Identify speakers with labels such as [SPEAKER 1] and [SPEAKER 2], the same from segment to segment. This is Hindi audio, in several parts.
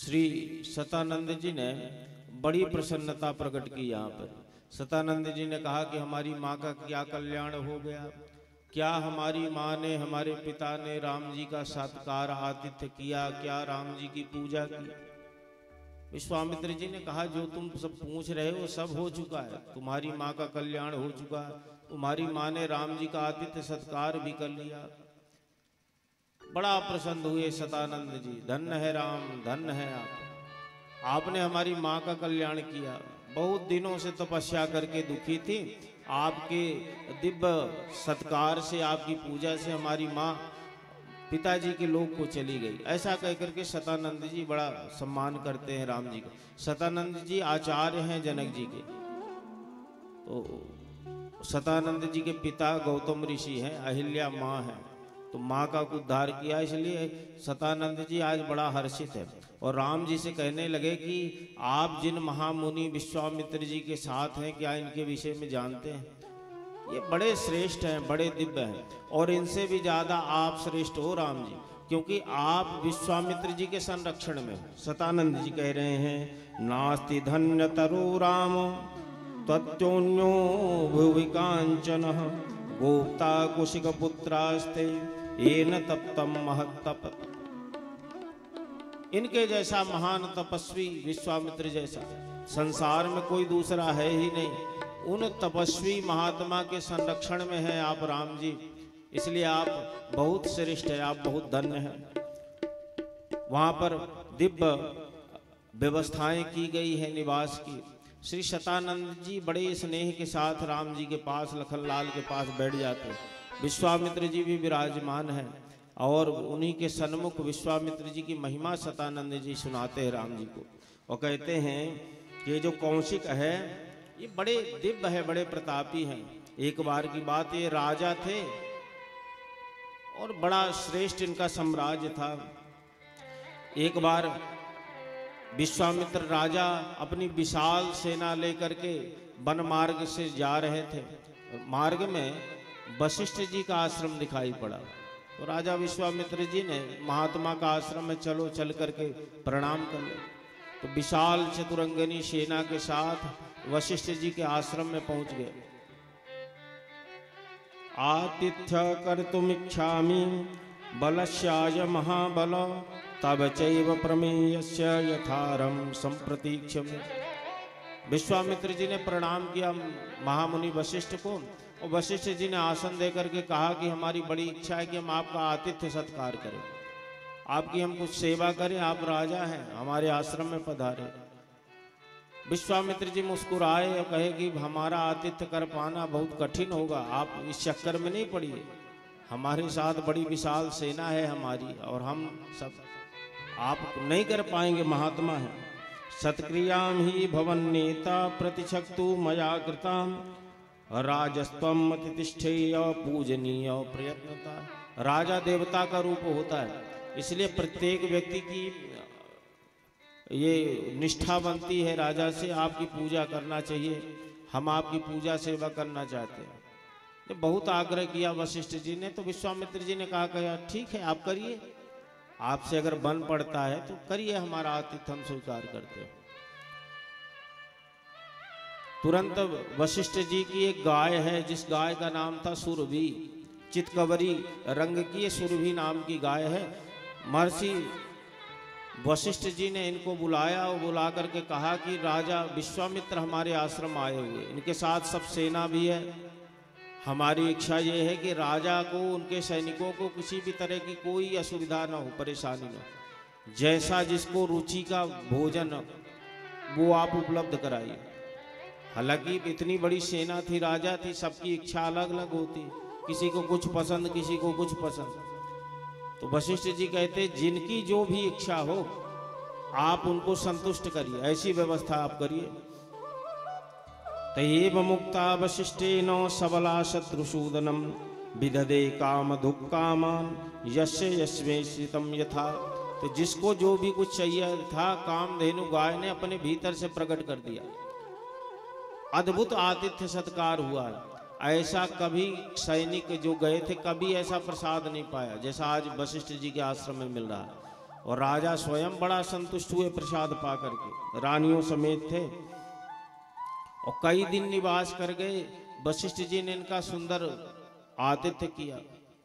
[SPEAKER 1] श्री सतानंद जी ने बड़ी प्रसन्नता प्रकट की। यहाँ पर सतानंद जी ने कहा कि हमारी माँ का क्या कल्याण हो गया, क्या हमारी माँ ने, हमारे पिता ने राम जी का सत्कार आतिथ्य किया, क्या राम जी की पूजा की। विश्वामित्र जी ने कहा जो तुम सब पूछ रहे हो सब हो चुका है, तुम्हारी माँ का कल्याण हो चुका है, तुम्हारी माँ ने राम जी का आतिथ्य सत्कार भी कर लिया। बड़ा प्रसन्न हुए सतानंद जी, धन्य है राम, धन्य है आपने हमारी माँ का कल्याण किया। बहुत दिनों से तपस्या करके दुखी थी, आपके दिव्य सत्कार से, आपकी पूजा से हमारी माँ पिताजी के लोक को चली गई। ऐसा कह करके सतानंद जी बड़ा सम्मान करते हैं राम जी का। सतानंद जी आचार्य हैं जनक जी के। तो सतानंद जी के पिता गौतम ऋषि हैं, अहिल्या माँ है, तो माँ का उद्धार किया, इसलिए सतानंद जी आज बड़ा हर्षित है। और राम जी से कहने लगे कि आप जिन महामुनि विश्वामित्र जी के साथ हैं, क्या इनके विषय में जानते हैं? ये बड़े श्रेष्ठ हैं, बड़े दिव्य हैं, और इनसे भी ज्यादा आप श्रेष्ठ हो राम जी, क्योंकि आप विश्वामित्र जी के संरक्षण में हो। सतानंद जी कह रहे हैं, नास्ति धन्य तरो राम तत्योन्यो भुवि कांचन गोप्ता कुशिक पुत्रास्ते येन तप्तम महत्तप। इनके जैसा महान तपस्वी, विश्वामित्र जैसा संसार में कोई दूसरा है ही नहीं। उन तपस्वी महात्मा के संरक्षण में है आप राम जी, इसलिए आप बहुत श्रेष्ठ है, आप बहुत धन्य हैं। वहां पर दिव्य व्यवस्थाएं की गई है निवास की। श्री सतानंद जी बड़े स्नेह के साथ राम जी के पास, लखनलाल के पास बैठ जाते हैं। विश्वामित्र जी भी विराजमान हैं और उन्हीं के सन्मुख विश्वामित्र जी की महिमा सतानंद जी सुनाते हैं राम जी को, और कहते हैं कि जो कौशिक है ये बड़े दिव्य है, बड़े प्रतापी हैं। एक बार की बात, ये राजा थे और बड़ा श्रेष्ठ इनका साम्राज्य था। एक बार विश्वामित्र राजा अपनी विशाल सेना लेकर के वन मार्ग से जा रहे थे। मार्ग में वशिष्ठ जी का आश्रम दिखाई पड़ा, तो राजा विश्वामित्र जी ने महात्मा का आश्रम में चलो चल करके प्रणाम कर लो। तो विशाल चतुरंगनी सेना के साथ वशिष्ठ जी के आश्रम में पहुंच गए। आतिथ्य कर्तुमिच्छामि बलस्याय महाबल तब चैव प्रमेयस्य यथारम संप्रतीक्षामि। विश्वामित्र जी ने प्रणाम किया महामुनि वशिष्ठ को, और वशिष्ठ जी ने आसन देकर के कहा कि हमारी बड़ी इच्छा है कि हम आपका आतिथ्य सत्कार करें, आपकी हम कुछ सेवा करें, आप राजा हैं, हमारे आश्रम में पधारे। विश्वामित्र जी मुस्कुराए और कहे कि हमारा आतिथ्य कर पाना बहुत कठिन होगा, आप इस चक्कर में नहीं पड़िए, हमारे साथ बड़ी विशाल सेना है हमारी, और हम सब आप नहीं कर पाएंगे, महात्मा है। सत्क्रियाम ही भवन नेता प्रतिशक्तु मया कृताम राजस्त्वम अतिष्ठेय पूजनीय प्रयत्नता। राजा देवता का रूप होता है, इसलिए प्रत्येक व्यक्ति की ये निष्ठा बनती है राजा से, आपकी पूजा करना चाहिए, हम आपकी पूजा सेवा करना चाहते हैं। जब बहुत आग्रह किया वशिष्ठ जी ने, तो विश्वामित्र जी ने कहा ठीक है आप करिए, आपसे अगर बन पड़ता है तो करिए, हमारा आतिथ्य हम स्वीकार करते हैं। तुरंत वशिष्ठ जी की एक गाय है, जिस गाय का नाम था सुरभि, चितकबरी रंग की सुरभि नाम की गाय है। महर्षि वशिष्ठ जी ने इनको बुलाया और बुला करके कहा कि राजा विश्वामित्र हमारे आश्रम आए हुए, इनके साथ सब सेना भी है, हमारी इच्छा ये है कि राजा को, उनके सैनिकों को किसी भी तरह की कोई असुविधा ना हो, परेशानी ना हो, जैसा जिसको रुचि का भोजन वो आप उपलब्ध कराइए। हालांकि इतनी बड़ी सेना थी, राजा थी, सबकी इच्छा अलग अलग होती, किसी को कुछ पसंद, किसी को कुछ पसंद। तो वशिष्ठ जी कहते जिनकी जो भी इच्छा हो आप उनको संतुष्ट करिए, ऐसी व्यवस्था आप करिए। तयेव मुक्ता वशिष्ठेन सबला शत्रुसूदनम विदधे काम दुक्कामान यस्य यस्मेषितम यथा। तो जिसको जो भी कुछ चाहिए था, कामधेनु गाय ने अपने भीतर से प्रकट कर दिया। अद्भुत आतिथ्य सत्कार हुआ, ऐसा कभी सैनिक जो गए थे कभी ऐसा प्रसाद नहीं पाया जैसा आज वशिष्ठ जी के आश्रम में मिल रहा है। और राजा स्वयं बड़ा संतुष्ट हुए प्रसाद पा करके, रानियों समेत थे और कई दिन निवास कर गए। वशिष्ठ जी ने इनका सुंदर आतिथ्य किया।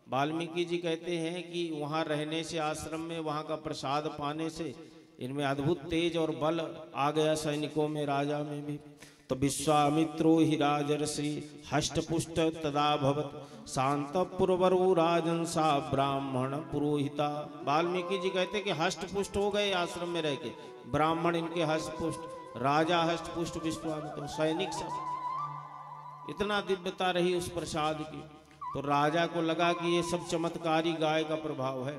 [SPEAKER 1] वाल्मीकि जी कहते हैं कि वहाँ रहने से, आश्रम में वहाँ का प्रसाद पाने से इनमें अद्भुत तेज और बल आ गया, सैनिकों में, राजा में भी। तो विश्वामित्रो हि राजर्षि हष्टपुष्ट तदा भवत शांत पुरवरु राजंसा ब्राह्मण पुरोहिता। वाल्मीकि जी कहते कि हष्टपुष्ट हो गए आश्रम में रह के, ब्राह्मण इनके हष्टपुष्ट, राजा हष्टपुष्ट, विश्वामित्र, सैनिक सब। इतना दिव्यता रही उस प्रसाद की। तो राजा को लगा कि ये सब चमत्कारी गाय का प्रभाव है,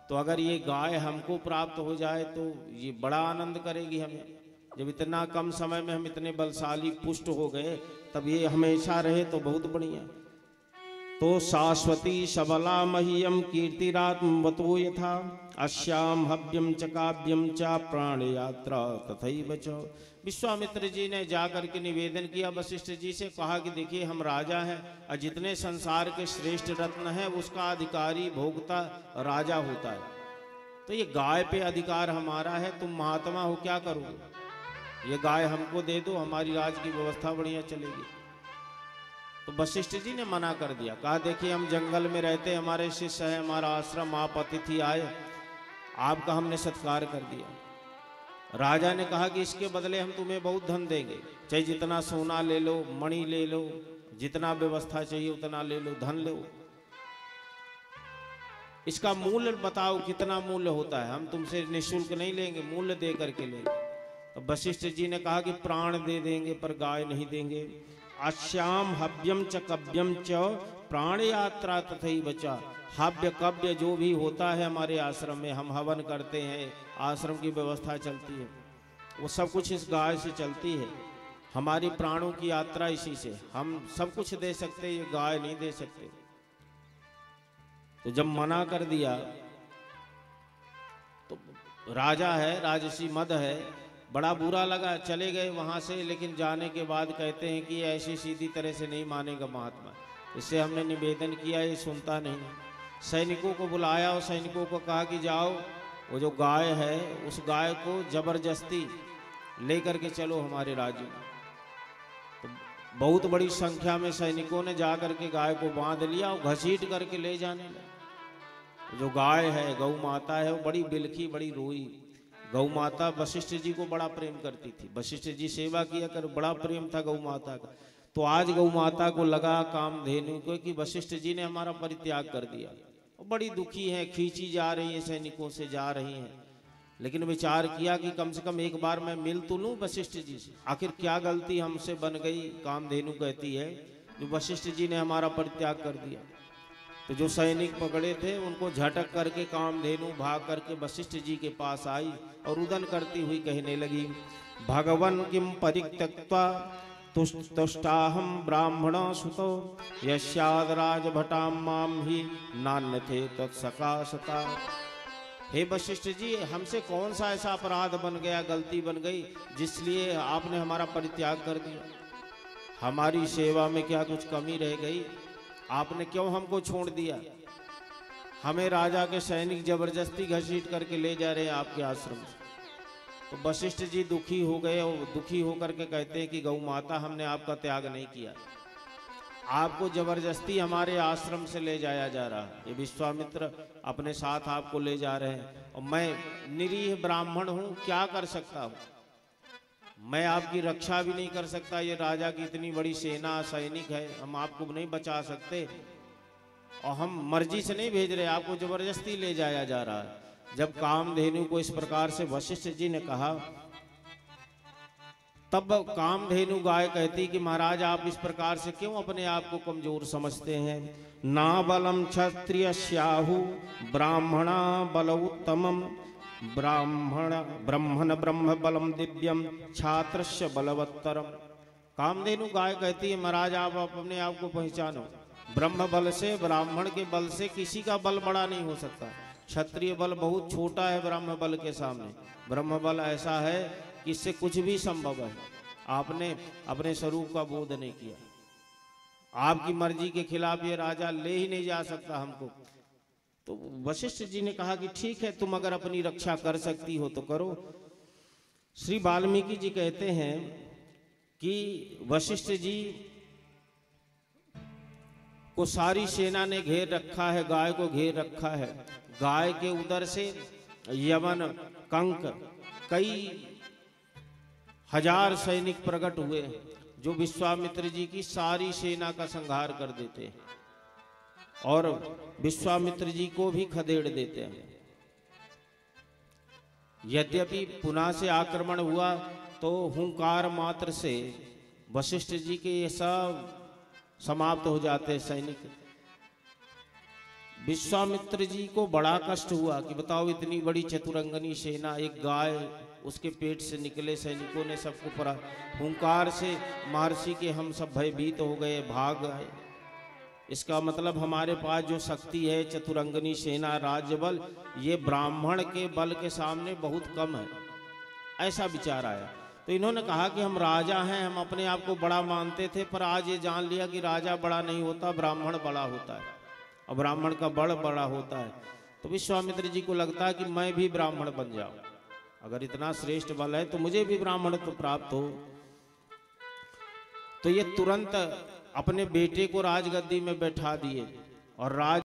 [SPEAKER 1] तो अगर ये गाय हमको प्राप्त हो जाए तो ये बड़ा आनंद करेगी हमें। जब इतना कम समय में हम इतने बलशाली पुष्ट हो गए, तब ये हमेशा रहे तो बहुत बढ़िया। तो शाश्वती सबला मह्यम कीर्तिरात्मवतो यथा अश्याम हव्यम च काव्यम च प्राण यात्रा तथैव च। विश्वामित्र जी ने जाकर के निवेदन किया वशिष्ठ जी से, कहा कि देखिए हम राजा हैं और जितने संसार के श्रेष्ठ रत्न हैं उसका अधिकारी भोक्ता राजा होता है, तो ये गाय पे अधिकार हमारा है। तुम महात्मा हो, क्या करोगे? ये गाय हमको दे दो, हमारी राज की व्यवस्था बढ़िया चलेगी। तो वशिष्ठ जी ने मना कर दिया, कहा देखिए हम जंगल में रहते, हमारे शिष्य है, हमारा आश्रम, आप अतिथि आए, आपका हमने सत्कार कर दिया। राजा ने कहा कि इसके बदले हम तुम्हें बहुत धन देंगे, चाहे जितना सोना ले लो, मणि ले लो, जितना व्यवस्था चाहिए उतना ले लो, धन लो, इसका मूल्य बताओ कितना मूल्य होता है, हम तुमसे निःशुल्क नहीं लेंगे, मूल्य दे करके लेंगे। तो वशिष्ठ जी ने कहा कि प्राण दे देंगे पर गाय नहीं देंगे। अश्याम हव्यम च कव्यम च प्राण यात्रा तथैव च। हव्य कव्य जो भी होता है हमारे आश्रम में, हम हवन करते हैं, आश्रम की व्यवस्था चलती है, वो सब कुछ इस गाय से चलती है। हमारी प्राणों की यात्रा इसी से, हम सब कुछ दे सकते, ये गाय नहीं दे सकते। तो जब मना कर दिया तो राजा है, राजसी मद है, बड़ा बुरा लगा, चले गए वहाँ से। लेकिन जाने के बाद कहते हैं कि ऐसी सीधी तरह से नहीं मानेगा महात्मा, इससे हमने निवेदन किया, ये सुनता नहीं। सैनिकों को बुलाया और सैनिकों को कहा कि जाओ वो जो गाय है उस गाय को जबरदस्ती लेकर के चलो हमारे राज्य में। तो बहुत बड़ी संख्या में सैनिकों ने जाकर के गाय को बांध लिया और घसीट करके ले जाने लगे। जो गाय है, गौ माता है, वो बड़ी बिलखी, बड़ी रोई। गौ माता वशिष्ठ जी को बड़ा प्रेम करती थी, वशिष्ठ जी सेवा किया कर, बड़ा प्रेम था गौ माता का। तो आज गौ माता को लगा कामधेनु को कि वशिष्ठ जी ने हमारा परित्याग कर दिया, और बड़ी दुखी है, खींची जा रही है, सैनिकों से जा रही हैं। लेकिन विचार किया कि कम से कम एक बार मैं मिल तो लूं वशिष्ठ जी से, आखिर क्या गलती हमसे बन गई। कामधेनु कहती है कि वशिष्ठ जी ने हमारा परित्याग कर दिया। तो जो सैनिक पकड़े थे उनको झटक करके कामधेनु भाग करके वशिष्ठ जी के पास आई और रुदन करती हुई कहने लगी, भगवन किम परित्यक्त्वा तुष्टाहम ब्राह्मण सुतो यस्याद राजभटां मां ही नान्यथे तत्सकाशता। हे वशिष्ठ जी, हमसे कौन सा ऐसा अपराध बन गया, गलती बन गई, जिसलिए आपने हमारा परित्याग कर दिया? हमारी सेवा में क्या कुछ कमी रह गई? आपने क्यों हमको छोड़ दिया? हमें राजा के सैनिक जबरदस्ती घसीट करके ले जा रहे हैं आपके आश्रम से। तो वशिष्ठ जी दुखी हो गए और दुखी होकर के कहते हैं कि गौ माता, हमने आपका त्याग नहीं किया, आपको जबरदस्ती हमारे आश्रम से ले जाया जा रहा है। ये विश्वामित्र अपने साथ आपको ले जा रहे हैं और मैं निरीह ब्राह्मण हूँ, क्या कर सकता हूँ? मैं आपकी रक्षा भी नहीं कर सकता, ये राजा की इतनी बड़ी सेना, सैनिक है, हम आपको नहीं बचा सकते, और हम मर्जी से नहीं भेज रहे, आपको जबरदस्ती ले जाया जा रहा है। जब कामधेनु को इस प्रकार से वशिष्ठ जी ने कहा, तब कामधेनु गाय कहती कि महाराज, आप इस प्रकार से क्यों अपने आप को कमजोर समझते हैं? ना बलम क्षत्रिय स्याहु ब्राह्मणा बल उत्तमम ब्रह्मण ब्रह्म बलम दिव्यम छात्रस्य बलवत्तरम। कामधेनु गाय कहती है, महाराज आप अपने आप को पहचानो, ब्रह्म बल से, ब्राह्मण के बल से किसी का बल बड़ा नहीं हो सकता। क्षत्रिय बल बहुत छोटा है ब्रह्म बल के सामने। ब्रह्म बल ऐसा है कि इससे कुछ भी संभव है। आपने अपने स्वरूप का बोध नहीं किया, आपकी मर्जी के खिलाफ ये राजा ले ही नहीं जा सकता हमको। तो वशिष्ठ जी ने कहा कि ठीक है, तुम अगर अपनी रक्षा कर सकती हो तो करो। श्री वाल्मीकि जी कहते हैं कि वशिष्ठ जी को सारी सेना ने घेर रखा है, गाय को घेर रखा है। गाय के उदर से यवन, कंक, कई हजार सैनिक प्रकट हुए जो विश्वामित्र जी की सारी सेना का संहार कर देते हैं और विश्वामित्र जी को भी खदेड़ देते हैं। यद्यपि पुनः से आक्रमण हुआ तो हुंकार मात्र से वशिष्ठ जी के ये सब समाप्त हो जाते हैं सैनिक। विश्वामित्र जी को बड़ा कष्ट हुआ कि बताओ, इतनी बड़ी चतुरंगनी सेना, एक गाय उसके पेट से निकले सैनिकों ने सबको परा, हुंकार से महर्षि के हम सब भयभीत हो गए, भाग गए। इसका मतलब हमारे पास जो शक्ति है, चतुरंगनी सेना, राज्य बल, ये ब्राह्मण के बल के सामने बहुत कम है। ऐसा विचार आया। तो इन्होंने कहा कि हम राजा हैं, हम अपने आप को बड़ा मानते थे, पर आज ये जान लिया कि राजा बड़ा नहीं होता, ब्राह्मण बड़ा होता है और ब्राह्मण का बड़ बड़ा होता है। तो विश्वामित्र जी को लगता है कि मैं भी ब्राह्मण बन जाऊं, अगर इतना श्रेष्ठ बल है तो मुझे भी ब्राह्मण तो प्राप्त हो। तो ये तुरंत अपने बेटे को राजगद्दी में बैठा दिए और राज